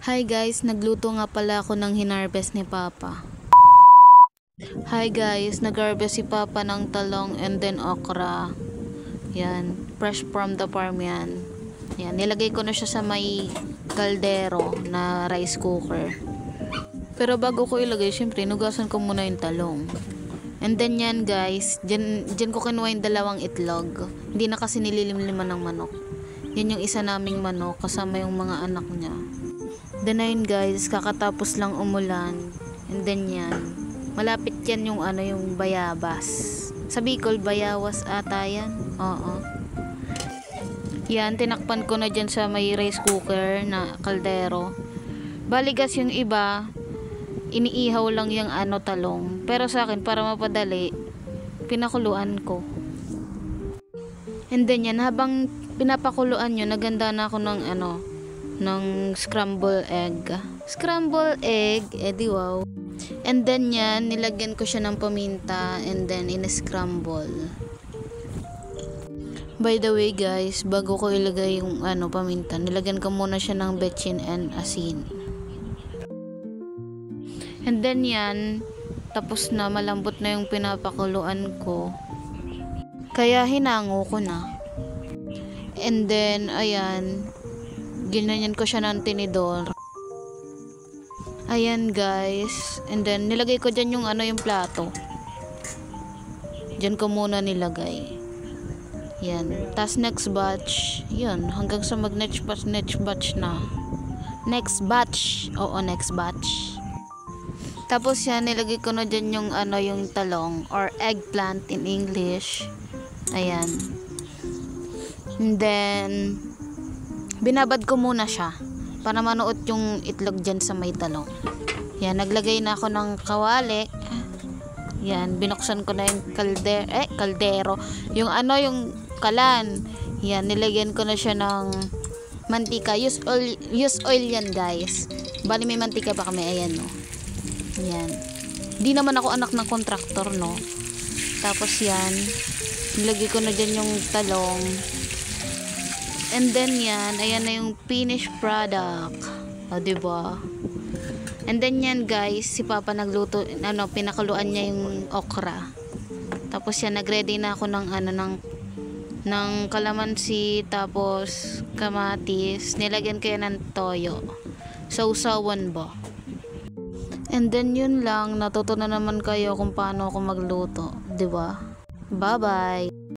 Hi guys, nagluto nga pala ako ng hinarvest ni Papa. Hi guys, nag-harvest si Papa ng talong and then okra. Yan, fresh from the farm yan. Yan, nilagay ko na siya sa may kaldero na rice cooker. Pero bago ko ilagay, syempre, nugasan ko muna yung talong. And then yan guys, dyan ko kinuha yung dalawang itlog. Hindi na kasi nililimliman ng manok. Yan yung isa naming manok, kasama yung mga anak niya. Then ayun guys, kakatapos lang umulan. And then yan, malapit yan yung yung bayabas. Sa Bicol, bayawas ata yan. Oo. Yan, tinakpan ko na dyan sa may rice cooker na kaldero. Baligas yung iba, iniihaw lang yung talong. Pero sa akin, para mapadali, pinakuluan ko. And then yan, habang pinapakuluan nyo, naganda na ako ng scramble egg. Scramble egg, edi wow. And then yan, nilagyan ko siya ng paminta and then in-scramble. By the way guys, bago ko ilagay yung paminta, nilagyan ko muna siya ng betchin and asin. And then yan, tapos na, malambot na yung pinapakuluan ko. Kaya hinango ko na. And then, ayan, ginanyan ko siya ng tinidor. Ayan guys. And then nilagay ko dyan yung yung plato. Dyan ko muna nilagay. Yan. Tas next batch. Yun. Hanggang sa mag next batch na. Next batch. Oo, next batch. Tapos yan, nilagay ko na dyan yung yung talong or eggplant in English. Ayan. And then binabad ko muna siya para manuot yung itlog dyan sa may talong. Yan, naglagay na ako ng kawali. Yan, binuksan ko na yung kaldero. Yung yung kalan. Yan, nilagyan ko na siya ng mantika. Use oil yan guys. Bali may mantika pa kami. Ayan no. Yan. Di naman ako anak ng kontraktor no. Tapos yan, nilagay ko na dyan yung talong. And then yan, ayan na yung finished product. O, diba? And then yan guys, si Papa nagluto, pinakuluan niya yung okra. Tapos yan, nagready na ako ng kalamansi, tapos kamatis. Nilagyan ko yan ng toyo. Sausawan ba? And then yun lang, natuto na naman kayo kung paano ako magluto. Diba? Bye-bye!